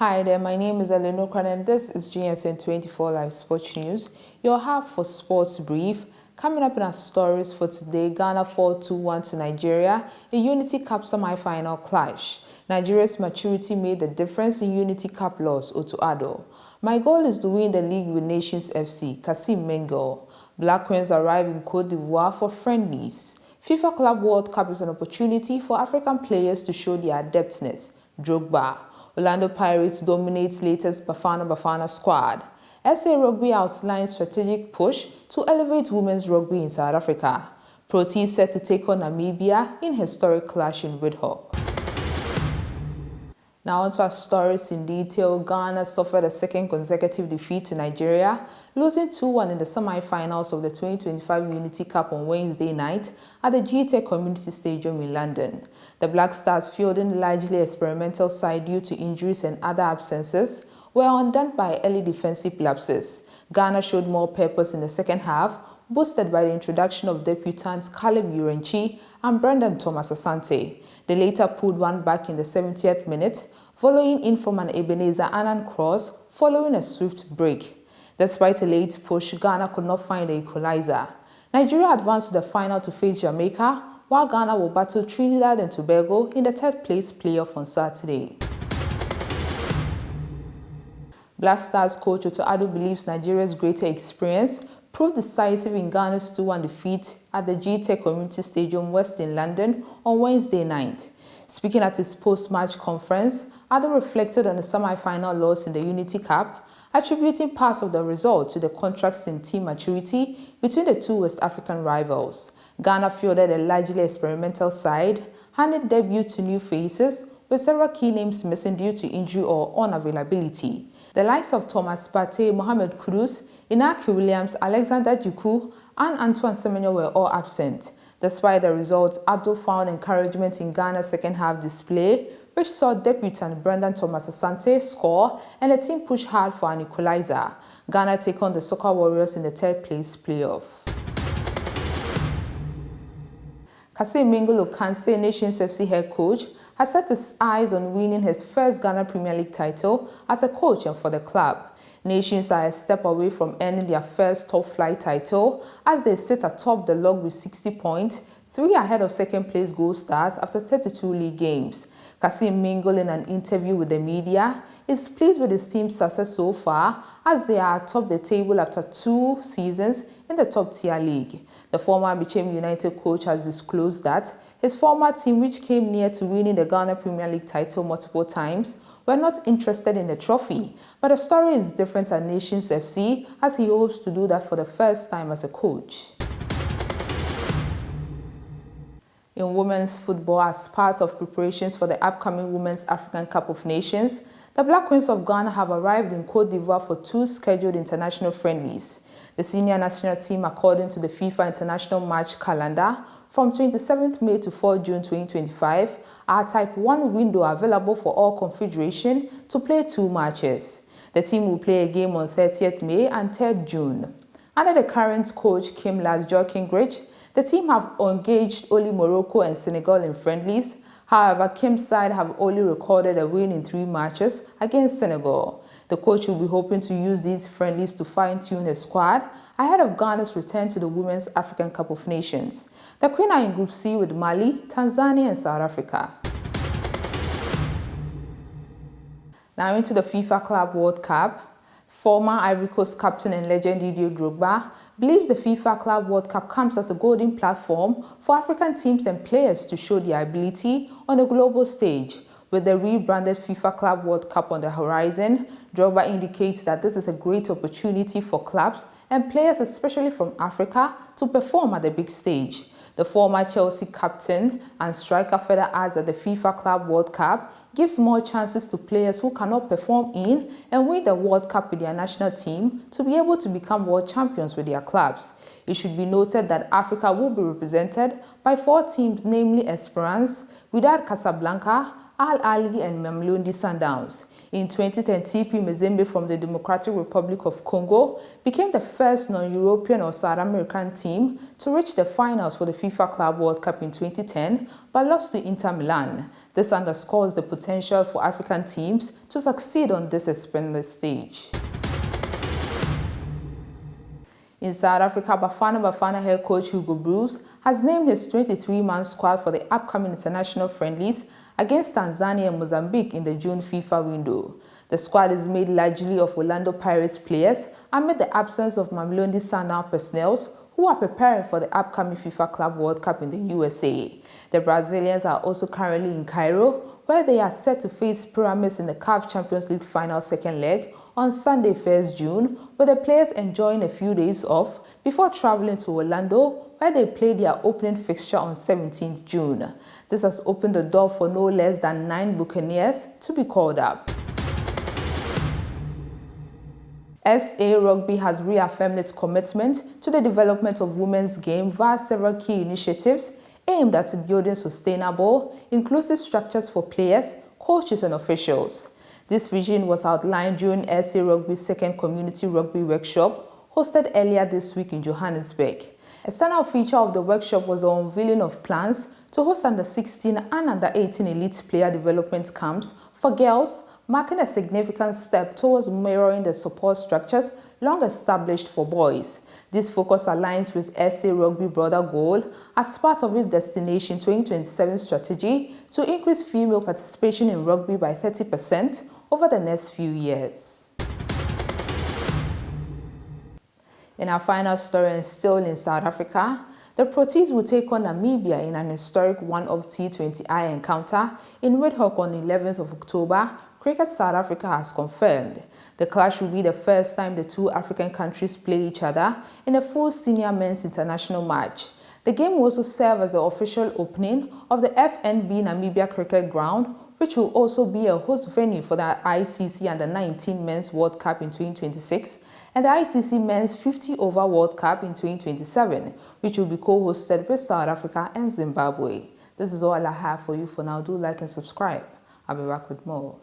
Hi there, my name is Eleanor Kran and this is GSN 24 Live Sports News, your hub for sports brief. Coming up in our stories for today, Ghana fall 2-1 to Nigeria, a Unity Cup semi-final clash. Nigeria's maturity made the difference in Unity Cup loss, Otto Addo. My goal is to win the league with Nations FC, Kassim Mingle. Black Queens arrive in Cote D'Ivoire for friendlies. FIFA Club World Cup is an opportunity for African players to show their adeptness, Drogba. Orlando Pirates dominates latest Bafana Bafana squad. SA Rugby outlines strategic push to elevate women's rugby in South Africa. Proteas set to take on Namibia in historic clash in Windhoek. Now onto our stories in detail. Ghana suffered a second consecutive defeat to Nigeria, losing 2-1 in the semi-finals of the 2025 Unity Cup on Wednesday night at the GTech Community Stadium in London. The Black Stars, fielding largely experimental side due to injuries and other absences, were undone by early defensive lapses. Ghana showed more purpose in the second half, boosted by the introduction of debutants Caleb Urenchi and Brendan Thomas Asante. They later pulled one back in the 70th minute, following in from an Ebenezer Annan cross following a swift break. Despite a late push, Ghana could not find the equalizer. Nigeria advanced to the final to face Jamaica, while Ghana will battle Trinidad and Tobago in the third-place playoff on Saturday. Blackstars coach Otto Addo believes Nigeria's greater experience proved decisive in Ghana's 2-1 defeat at the GTech Community Stadium West in London on Wednesday night. Speaking at his post-match conference, Addo reflected on the semi-final loss in the Unity Cup, attributing parts of the result to the contrast in team maturity between the two West African rivals. Ghana fielded a largely experimental side, handed debut to new faces, with several key names missing due to injury or unavailability. The likes of Thomas Partey, Mohamed Kudus, Inaki Williams, Alexander Djiku, and Antoine Semenyo were all absent. Despite the results, Addo found encouragement in Ghana's second-half display, which saw debutant Brendan Thomas Asante score and the team push hard for an equalizer. Ghana take on the Soccer Warriors in the third-place playoff. Kassim Mingle, Nations FC head coach, has set his eyes on winning his first Ghana Premier League title as a coach and for the club. Nations are a step away from earning their first top-flight title as they sit atop the log with 60 points, 3 ahead of second-place Gold Stars after 32 league games. Kassim Mingle, in an interview with the media, is pleased with his team's success so far as they are atop the table after 2 seasons in the top-tier league. The former Bichim United coach has disclosed that his former team, which came near to winning the Ghana Premier League title multiple times, were not interested in the trophy. But the story is different at Nations FC as he hopes to do that for the first time as a coach. In women's football, as part of preparations for the upcoming Women's African Cup of Nations, the Black Queens of Ghana have arrived in Cote d'Ivoire for 2 scheduled international friendlies. The senior national team, according to the FIFA International Match Calendar, from 27th May to 4 June 2025, are Type 1 window available for all confederation to play 2 matches. The team will play a game on 30th May and 3rd June. Under the current coach, Kim Lasjokingrich, the team have engaged only Morocco and Senegal in friendlies. However, Kim's side have only recorded a win in 3 matches against Senegal. The coach will be hoping to use these friendlies to fine-tune his squad ahead of Ghana's return to the Women's African Cup of Nations. The Queen are in Group C with Mali, Tanzania and South Africa. Now into the FIFA Club World Cup. Former Ivory Coast captain and legend Didier Drogba believes the FIFA Club World Cup comes as a golden platform for African teams and players to show their ability on the global stage. With the rebranded FIFA Club World Cup on the horizon, Drogba indicates that this is a great opportunity for clubs and players, especially from Africa, to perform at the big stage. The former Chelsea captain and striker further adds that the FIFA Club World Cup gives more chances to players who cannot perform in and win the World Cup with their national team to be able to become world champions with their clubs. It should be noted that Africa will be represented by 4 teams, namely Esperance, Wydad Casablanca, Al Ahly and Mamelodi Sundowns. In 2010, TP Mazembe from the Democratic Republic of Congo became the first non-European or South American team to reach the finals for the FIFA Club World Cup in 2010, but lost to Inter Milan. This underscores the potential for African teams to succeed on this expanded stage. In South Africa, Bafana Bafana head coach Hugo Broos has named his 23-man squad for the upcoming international friendlies against Tanzania and Mozambique in the June FIFA window. The squad is made largely of Orlando Pirates players amid the absence of Mamelodi Sundowns personnel who are preparing for the upcoming FIFA Club World Cup in the USA. The Brazilians are also currently in Cairo, where they are set to face Pyramids in the CAF Champions League final second leg on Sunday 1st June, with the players enjoying a few days off before traveling to Orlando, where they play their opening fixture on 17th June. This has opened the door for no less than 9 Buccaneers to be called up. SA Rugby has reaffirmed its commitment to the development of women's game via several key initiatives aimed at building sustainable, inclusive structures for players, coaches and officials. This vision was outlined during SA Rugby's second community rugby workshop hosted earlier this week in Johannesburg. A standout feature of the workshop was the unveiling of plans to host under-16 and under-18 elite player development camps for girls, marking a significant step towards mirroring the support structures long established for boys. This focus aligns with SA Rugby's broader goal as part of its Destination 2027 strategy to increase female participation in rugby by 30% over the next few years. In our final story, and still in South Africa, the Proteas will take on Namibia in an historic one-off T20I encounter in Windhoek on 11th of October, Cricket South Africa has confirmed. The clash will be the first time the two African countries play each other in a full senior men's international match. The game will also serve as the official opening of the FNB Namibia Cricket Ground, which will also be a host venue for the ICC Under-19 Men's World Cup in 2026 and the ICC Men's 50-over World Cup in 2027, which will be co-hosted with South Africa and Zimbabwe. This is all I have for you for now. Do like and subscribe. I'll be back with more.